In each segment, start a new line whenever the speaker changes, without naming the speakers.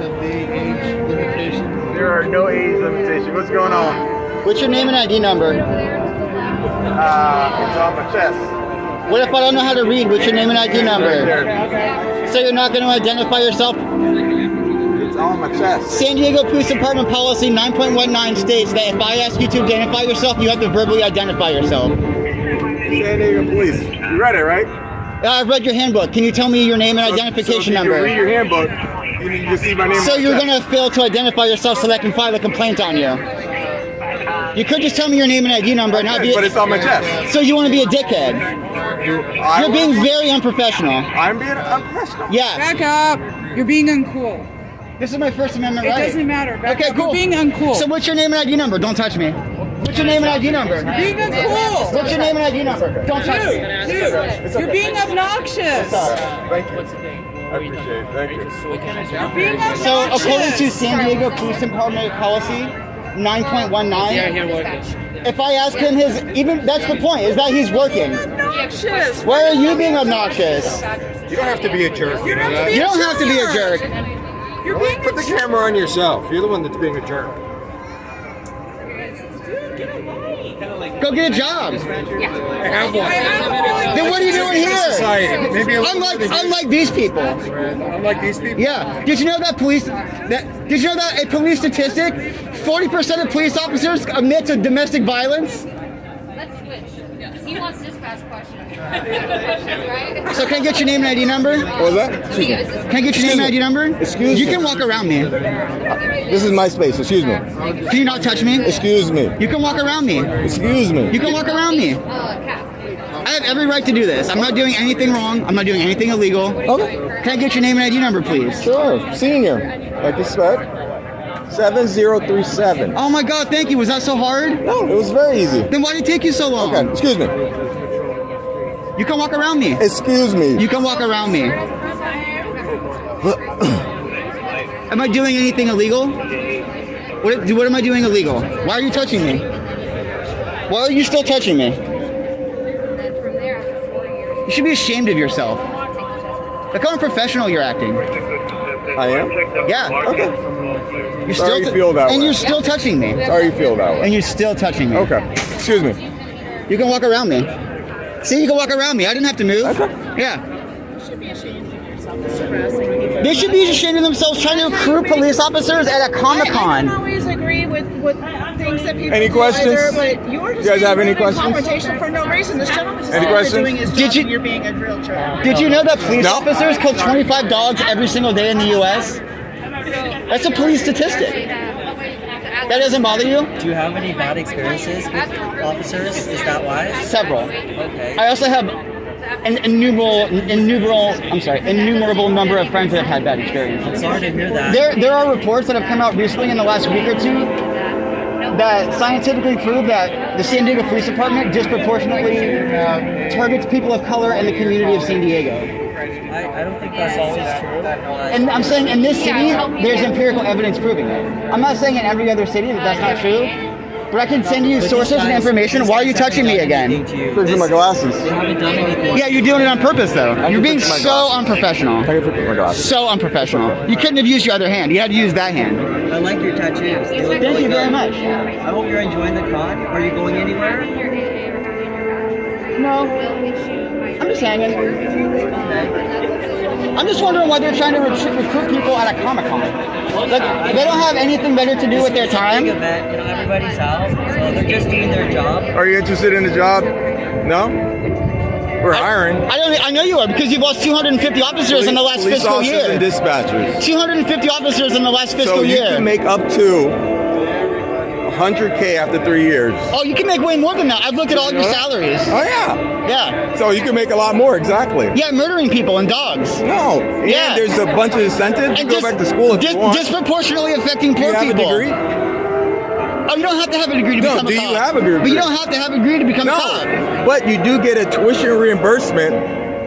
of the age limitation?
There are no age limitations. What's going on?
What's your name and ID number?
It's on my chest.
What if I don't know how to read? What's your name and ID number?
Right there.
So you're not going to identify yourself?
It's on my chest.
San Diego Police Department policy 9.19 states that if I ask you to identify yourself, you have to verbally identify yourself.
San Diego Police. You read it, right?
I've read your handbook. Can you tell me your name and identification
so if you
number?
read your handbook, you need to see my name.
So you're going to fail to identify yourself so that I can file a complaint on you. You could just tell me your name and ID number and not be.
But it's on my chest.
So you want to be a dickhead? You're being very unprofessional.
I'm being unprofessional.
Yeah.
Back up. You're being uncool.
This is my First Amendment right.
It doesn't matter. Back
Okay,
up.
cool.
You're being uncool.
So what's your name and ID number? Don't touch me. What's your name and ID number?
You're being uncool.
What's your name and ID number? Don't touch me.
Dude, you're being obnoxious.
Thank you. I appreciate it. Thank you.
You're being obnoxious.
So according to San Diego Police Department policy 9.19, if I ask him that's the point, is that he's working.
Obnoxious.
Why are you being obnoxious?
You don't have to be a jerk.
You don't have to be
You
a
don't have to be a jerk.
You're being
Put the camera on yourself. You're the one that's being a jerk.
Go get a job.
I have one.
Then what are you doing here?
Society. Maybe
Unlike these people.
unlike these people.
Yeah. Did you know that did you know that a police statistic, 40% of police officers admit to domestic violence?
Let's switch. He wants dispatch questions. Right?
So can I get your name and ID number?
What was that?
Can I get your name and ID number?
Excuse
You
me.
can walk around me.
This is my space. Excuse me.
Can you not touch me?
Excuse me.
You can walk around me.
Excuse me.
You can walk around me.
Cap.
I have every right to do this. I'm not doing anything wrong. I'm not doing anything illegal.
Okay.
Can I get your name and ID number, please?
Sure. Senior. Like you said. 7037.
Oh my God, thank you. Was that so hard?
No, it was very easy.
Then why did it take you so long?
Okay. Excuse me.
You can walk around me.
Excuse me.
You can walk around me. Am I doing anything illegal? What am I doing illegal? Why are you touching me? Why are you still touching me? You should be ashamed of yourself. Look how unprofessional you're acting.
I am?
Yeah.
Okay.
You're
Sorry you feel that
and
way.
you're still touching me.
Sorry you feel that way.
And you're still touching me.
Okay. Excuse me.
You can walk around me. See, you can walk around me. I didn't have to move.
Okay.
Yeah. They should be ashamed of themselves trying to recruit police officers at a Comic-Con.
I don't always agree with things that people
Any
do
questions?
either, but you're just
You guys have any
being
questions?
confrontation for no reason. This gentleman's just
Any
out there
questions?
doing his job
Did you-
and you're being a real jerk.
Did you know that police
No.
officers kill 25 dogs every single day in the U.S.? That's a police statistic. That doesn't bother you?
Do you have any bad experiences with officers? Is that why?
Several.
Okay.
I also have an innumerable number of friends that have had bad experiences.
Sorry to hear that.
There are reports that have come out recently in the last week or two that scientifically prove that the San Diego Police Department disproportionately targets people of color in the community of San Diego.
I don't think that's always true. But
And I'm saying in this city, there's empirical evidence proving it. I'm not saying in every other city that that's not true, but I can send you
But
sources
these
and
guys-
information.
these
Why are you
guys haven't
touching me
done
again?
anything to you.
Fixing my glasses.
They haven't done anything.
Yeah, you're doing it on purpose though. You're being
fix my
so
glasses.
unprofessional.
I can fix my glasses.
So unprofessional. You couldn't have used your other hand. You had to use that hand.
I like your tattoos. They look
Thank
really
you very
good.
much.
I hope you're enjoying the con. Are you going anywhere?
No. I'm just hanging. I'm just wondering why they're trying to recruit people at a Comic-Con. Like, they don't have anything better to do with their time.
Big event, everybody's out, so they're just doing their job.
Are you interested in the job? No? We're hiring.
I know you are because you've lost 250 officers in the last
Police
fiscal
officers
year.
and dispatchers.
250 officers in the last fiscal
So you
year.
can make up to 100K after 3 years.
Oh, you can make way more than that. I've looked at all your salaries.
Oh yeah.
Yeah.
So you can make a lot more, exactly.
Yeah, murdering people and dogs.
No.
Yeah.
And there's a bunch of incentives to go back to school if you want.
disproportionately affecting
Do
poor
you have
people.
a degree?
Oh, you don't have to have a degree to
No,
become a
do
cop.
you have a degree?
But you don't have to have a degree to become a cop.
No. But you do get a tuition reimbursement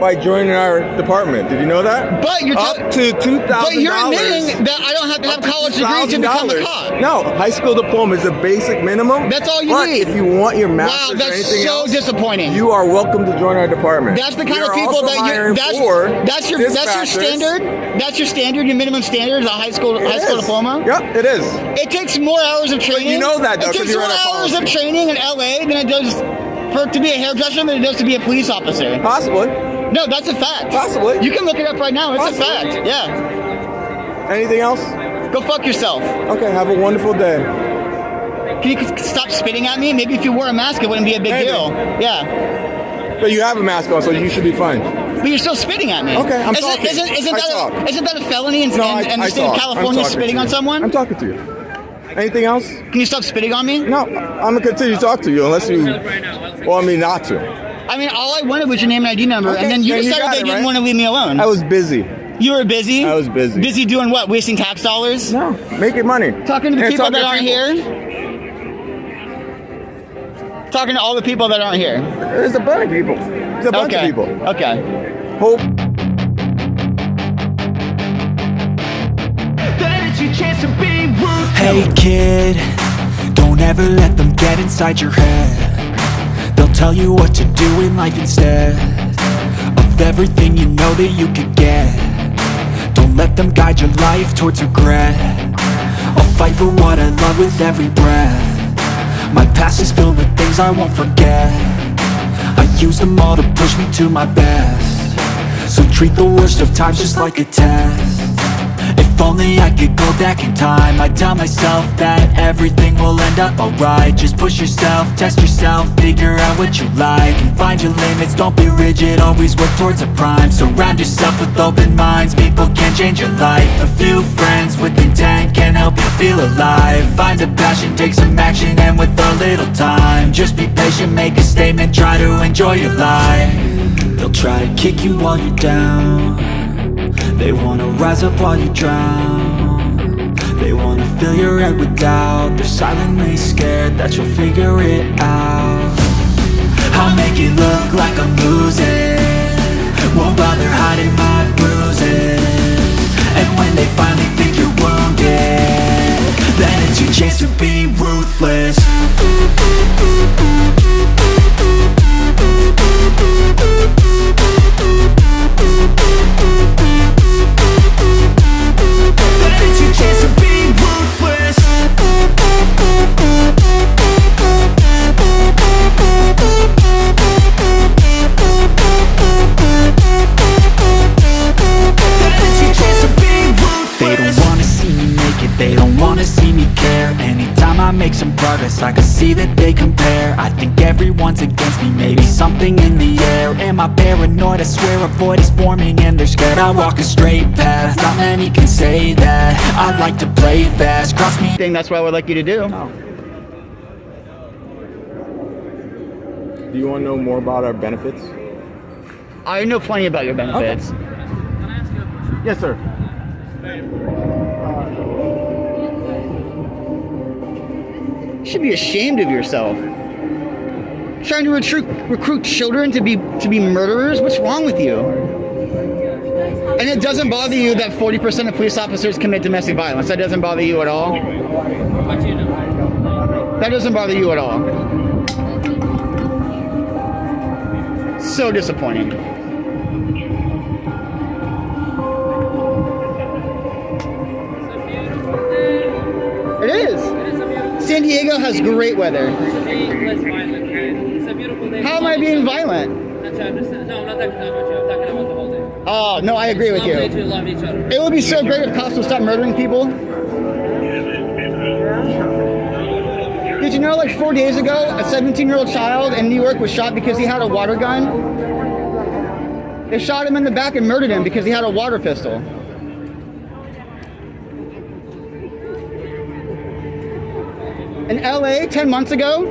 by joining our department. Did you know that?
But you're
up to $2,000.
But you're admitting that I don't have to have a college degree to become a cop.
No, high school diploma is a basic minimum.
That's all you
but
need.
If you want your
Wow,
master's or
that's
anything
so
else,
disappointing.
you are welcome to join our department.
That's the kind
We
of
are
people
also
that you.
hiring for
That's your
dispatchers.
standard. That's your standard. Your minimum standard is a high school diploma.
Yep, it is.
It takes more hours of training.
you know that, though,
It
'cause
takes
you
more
read our
hours of
policy.
training in LA than it does to be a hairdresser than it does to be a police officer.
Possibly.
No, that's a fact.
Possibly.
You can look it up right now. It's
Possibly.
a fact. Yeah.
Anything else?
Go fuck yourself.
Okay, have a wonderful day.
Can you stop spitting at me? Maybe if you wore a mask, it wouldn't be a big
Maybe.
deal. Yeah.
But you have a mask on, so you should be fine.
But you're still spitting at me.
Okay, I'm
isn't,
talking.
Isn't, isn't,
I
that
talk.
isn't that a felony in,
No,
in the
I
state of
talk.
California,
I'm talking
spitting
to
on
you.
someone?
I'm talking to you. Anything else?
Can you stop spitting on me?
No, I'm gonna continue to talk to you unless you want me not to.
I mean, all I wanted was your name and ID number,
Okay,
and then you
then you
decided
got
that
it,
you didn't
right?
want to leave me alone.
I was busy.
You were busy?
I was busy.
Busy doing what? Wasting tax dollars?
No, making money.
Talking to the
And
people
talking
that
to
aren't
people.
here? Talking to all the people that aren't here?
There's a bunch of people. There's a bunch of people.
Okay.
Hope.
Hey kid, don't ever let them get inside your head. They'll tell you what to do in life instead of everything you know that you could get. Don't let them guide your life towards regret. I'll fight for what I love with every breath. My past is filled with things I won't forget. I use them all to push me to my best. So treat the worst of times just like a test. If only I could go back in time, I'd tell myself that everything will end up alright. Just push yourself, test yourself, figure out what you like, and find your limits, don't be rigid, always work towards a prime. Surround yourself with open minds, people can change your life. A few friends with intent can help you feel alive. Find a passion, take some action, and with a little time, just be patient, make a statement, try to enjoy your life. They'll try to kick you while you're down. They wanna rise up while you drown. They wanna fill your head with doubt. They're silently scared that you'll figure it out. I'll make it look like I'm losing, won't bother hiding my bruises. And when they finally think you're wounded, then it's your chance to be ruthless. They don't wanna see me care. Anytime I make some progress, I can see that they compare. I think everyone's against me, maybe something in the air. Am I paranoid? I swear a void is forming and they're scared. I walk a straight path, not many can say that. I like to play fast, cross me.
That's what I would like you to do.
Do you want to know more about our benefits?
I know plenty about your benefits.
Yes, sir.
You should be ashamed of yourself. Trying to recruit children to be murderers? What's wrong with you? And it doesn't bother you that 40% of police officers commit domestic violence. That doesn't bother you at all? That doesn't bother you at all. So disappointing. It is. San Diego has great weather. How am I being violent?
No, I'm not talking about you. I'm talking about the whole day.
Oh, no, I agree with you.
It's lovely to love each other.
It would be so great if cops would stop murdering people. Did you know, like 4 days ago, a 17-year-old child in New York was shot because he had a water gun? They shot him in the back and murdered him because he had a water pistol. In LA, 10 months ago,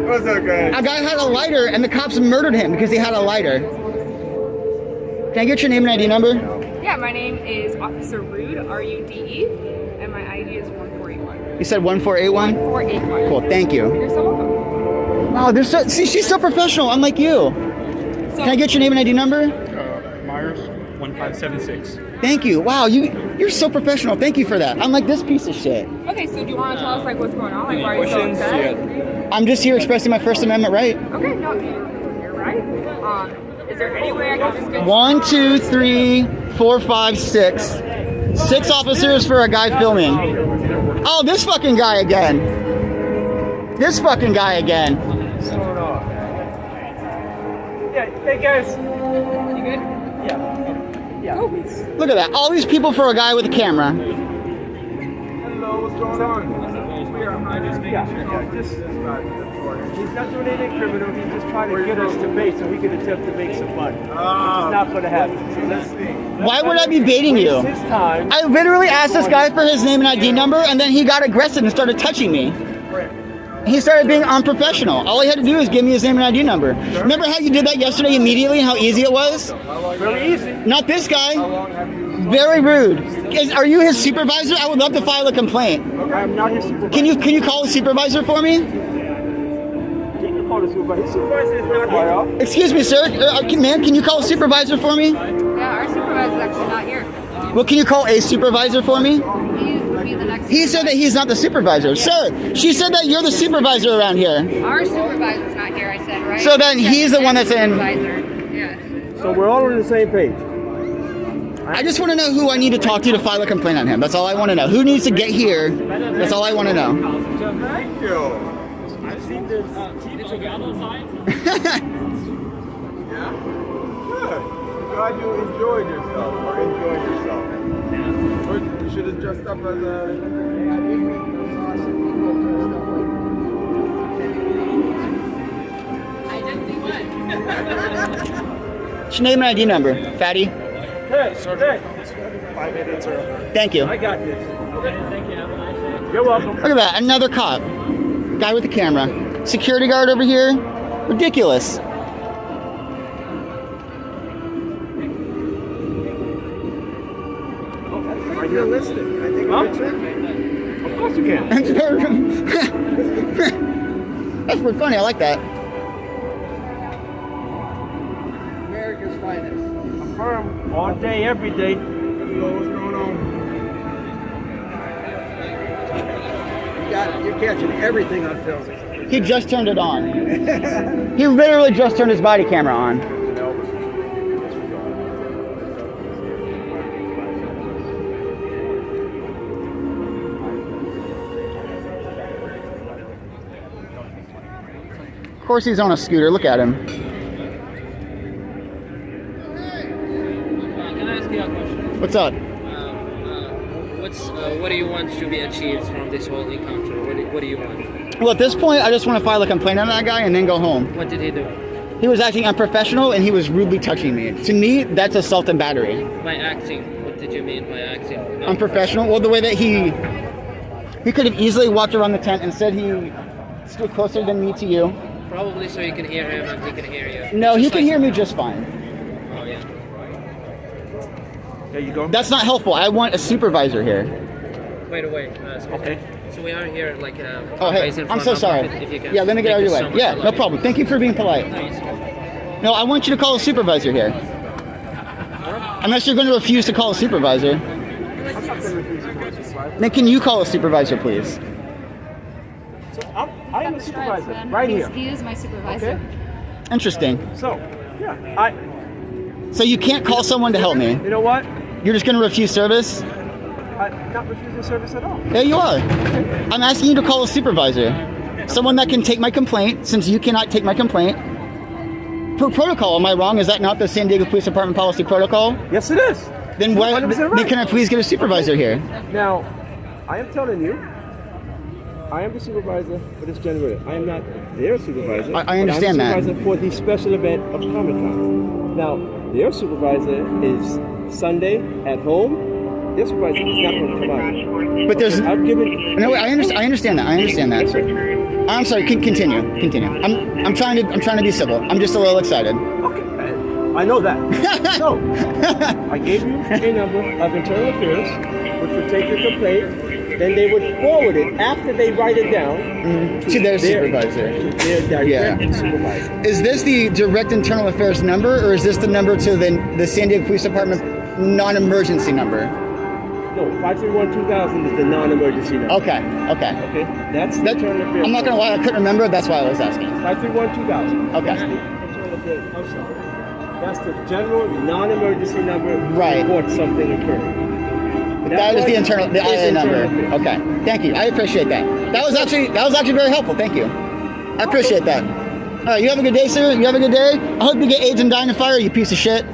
What's up, guys?
a guy had a lighter and the cops murdered him because he had a lighter. Can I get your name and ID number?
Yeah, my name is Officer Rude, R-U-D-E, and my ID is 1481.
You said 1481?
1481.
Cool, thank you.
You're so welcome.
Oh, see, she's so professional, unlike you. Can I get your name and ID number?
Myers, 1576.
Thank you. Wow, you're so professional. Thank you for that. I'm like this piece of shit.
Okay, so do you want to tell us like what's going on? Like why are you so upset?
I'm just here expressing my First Amendment right.
Okay, no, you're right. Is there any way I can just get
1, 2, 3, 4, 5, 6. 6 officers for a guy filming. Oh, this fucking guy again. This fucking guy again.
Yeah, hey guys.
You good?
Yeah.
Look at that. All these people for a guy with a camera.
Hello, what's going on? He's not doing anything criminal. He's just trying to get us to bait so he can attempt to make some money. It's not going to happen. So let's see.
Why would I be baiting you?
His time.
I literally asked this guy for his name and ID number, and then he got aggressive and started touching me. He started being unprofessional. All he had to do was give me his name and ID number. Remember how you did that yesterday immediately, how easy it was?
Very easy.
Not this guy. Very rude. Are you his supervisor? I would love to file a complaint.
I'm not his supervisor.
Can you call a supervisor for me?
You can call the supervisor. His supervisor is not here.
Excuse me, sir. Ma'am, can you call a supervisor for me?
Yeah, our supervisor's actually not here.
Well, can you call a supervisor for me?
He would be the next.
He said that he's not the supervisor. Sir, she said that you're the supervisor around here.
Our supervisor's not here. I said, right?
So then he's the one that's in.
Supervisor. Yeah.
So we're all on the same page.
I just want to know who I need to talk to file a complaint on him. That's all I want to know. Who needs to get here? That's all I want to know.
Thank you. I've seen this.
Did you get on those signs?
Yeah? Good. Glad you enjoyed yourself or enjoyed yourself. You should have dressed up as
I did see one.
What's your name and ID number, fatty?
Hey, 5 minutes early.
Thank you.
I got this. Okay, thank you. Have a nice day. You're welcome.
Look at that. Another cop. Guy with the camera. Security guard over here. Ridiculous.
Are you listening? I think I'm Of course you can.
That's pretty funny. I like that.
America's finest.
Confirm all day, every day. Hello, what's going on?
You're catching everything on film.
He just turned it on. He literally just turned his body camera on. Of course he's on a scooter. Look at him.
Can I ask you a question?
What's up?
What do you want to be achieved from this whole encounter? What do you want?
Well, at this point, I just want to file a complaint on that guy and then go home.
What did he do?
He was acting unprofessional and he was rudely touching me. To me, that's assault and battery.
By acting, what did you mean by acting?
Unprofessional? Well, the way that he could have easily walked around the tent and said he stood closer than me to you.
Probably so you can hear him and he can hear you.
No, he
Just
can
like-
hear me just fine.
Oh yeah.
There you go.
That's not helpful. I want a supervisor here.
Wait.
Okay.
So we are here like.
Oh, hey, I'm so sorry.
If you can.
Yeah, let me get out of your
Thank
way.
you so
Yeah,
much.
no problem. Thank you for being polite.
Nice.
No, I want you to call a supervisor here. Unless you're going to refuse to call a supervisor. Then can you call a supervisor, please?
So I am a supervisor right here.
He is my supervisor.
Okay.
Interesting.
So, yeah,
So you can't call someone to help me.
you know what?
You're just going to refuse service?
I'm not refusing service at all.
Yeah, you are. I'm asking you to call a supervisor. Someone that can take my complaint, since you cannot take my complaint. Per protocol, am I wrong? Is that not the San Diego Police Department policy protocol?
Yes, it is.
Then why?
100% right.
Then can I please get a supervisor here?
Now, I am telling you, I am the supervisor for this generator. I am not their supervisor.
I understand
but
that.
I'm the supervisor for the special event of Comic-Con. Now, their supervisor is Sunday at home. Their supervisor is not going to come out.
But there's
I've given.
no. I understand that. I understand that. I'm sorry. Continue. I'm trying to be civil. I'm just a little excited.
Okay, I know that. So, I gave you a number of internal affairs. which would take the complaint. Then they would forward it after they write it down
to their supervisor.
To their direct supervisor.
Is this the direct internal affairs number, or is this the number to the San Diego Police Department non-emergency number?
No, 531-2000 is the non-emergency number.
Okay.
Okay, that's the internal affairs.
I'm not gonna lie, I couldn't remember. That's why I was asking.
531-2000.
Okay.
That's the internal affairs. I'm sorry. That's the general non-emergency number.
Right.
To report something occurring.
That is the internal, the IA number.
affairs.
Okay, thank you. I appreciate that. That was actually very helpful. Thank you. I appreciate that. All right, you have a good day, sir. You have a good day. I hope you get AIDS and die in a fire, you piece of shit.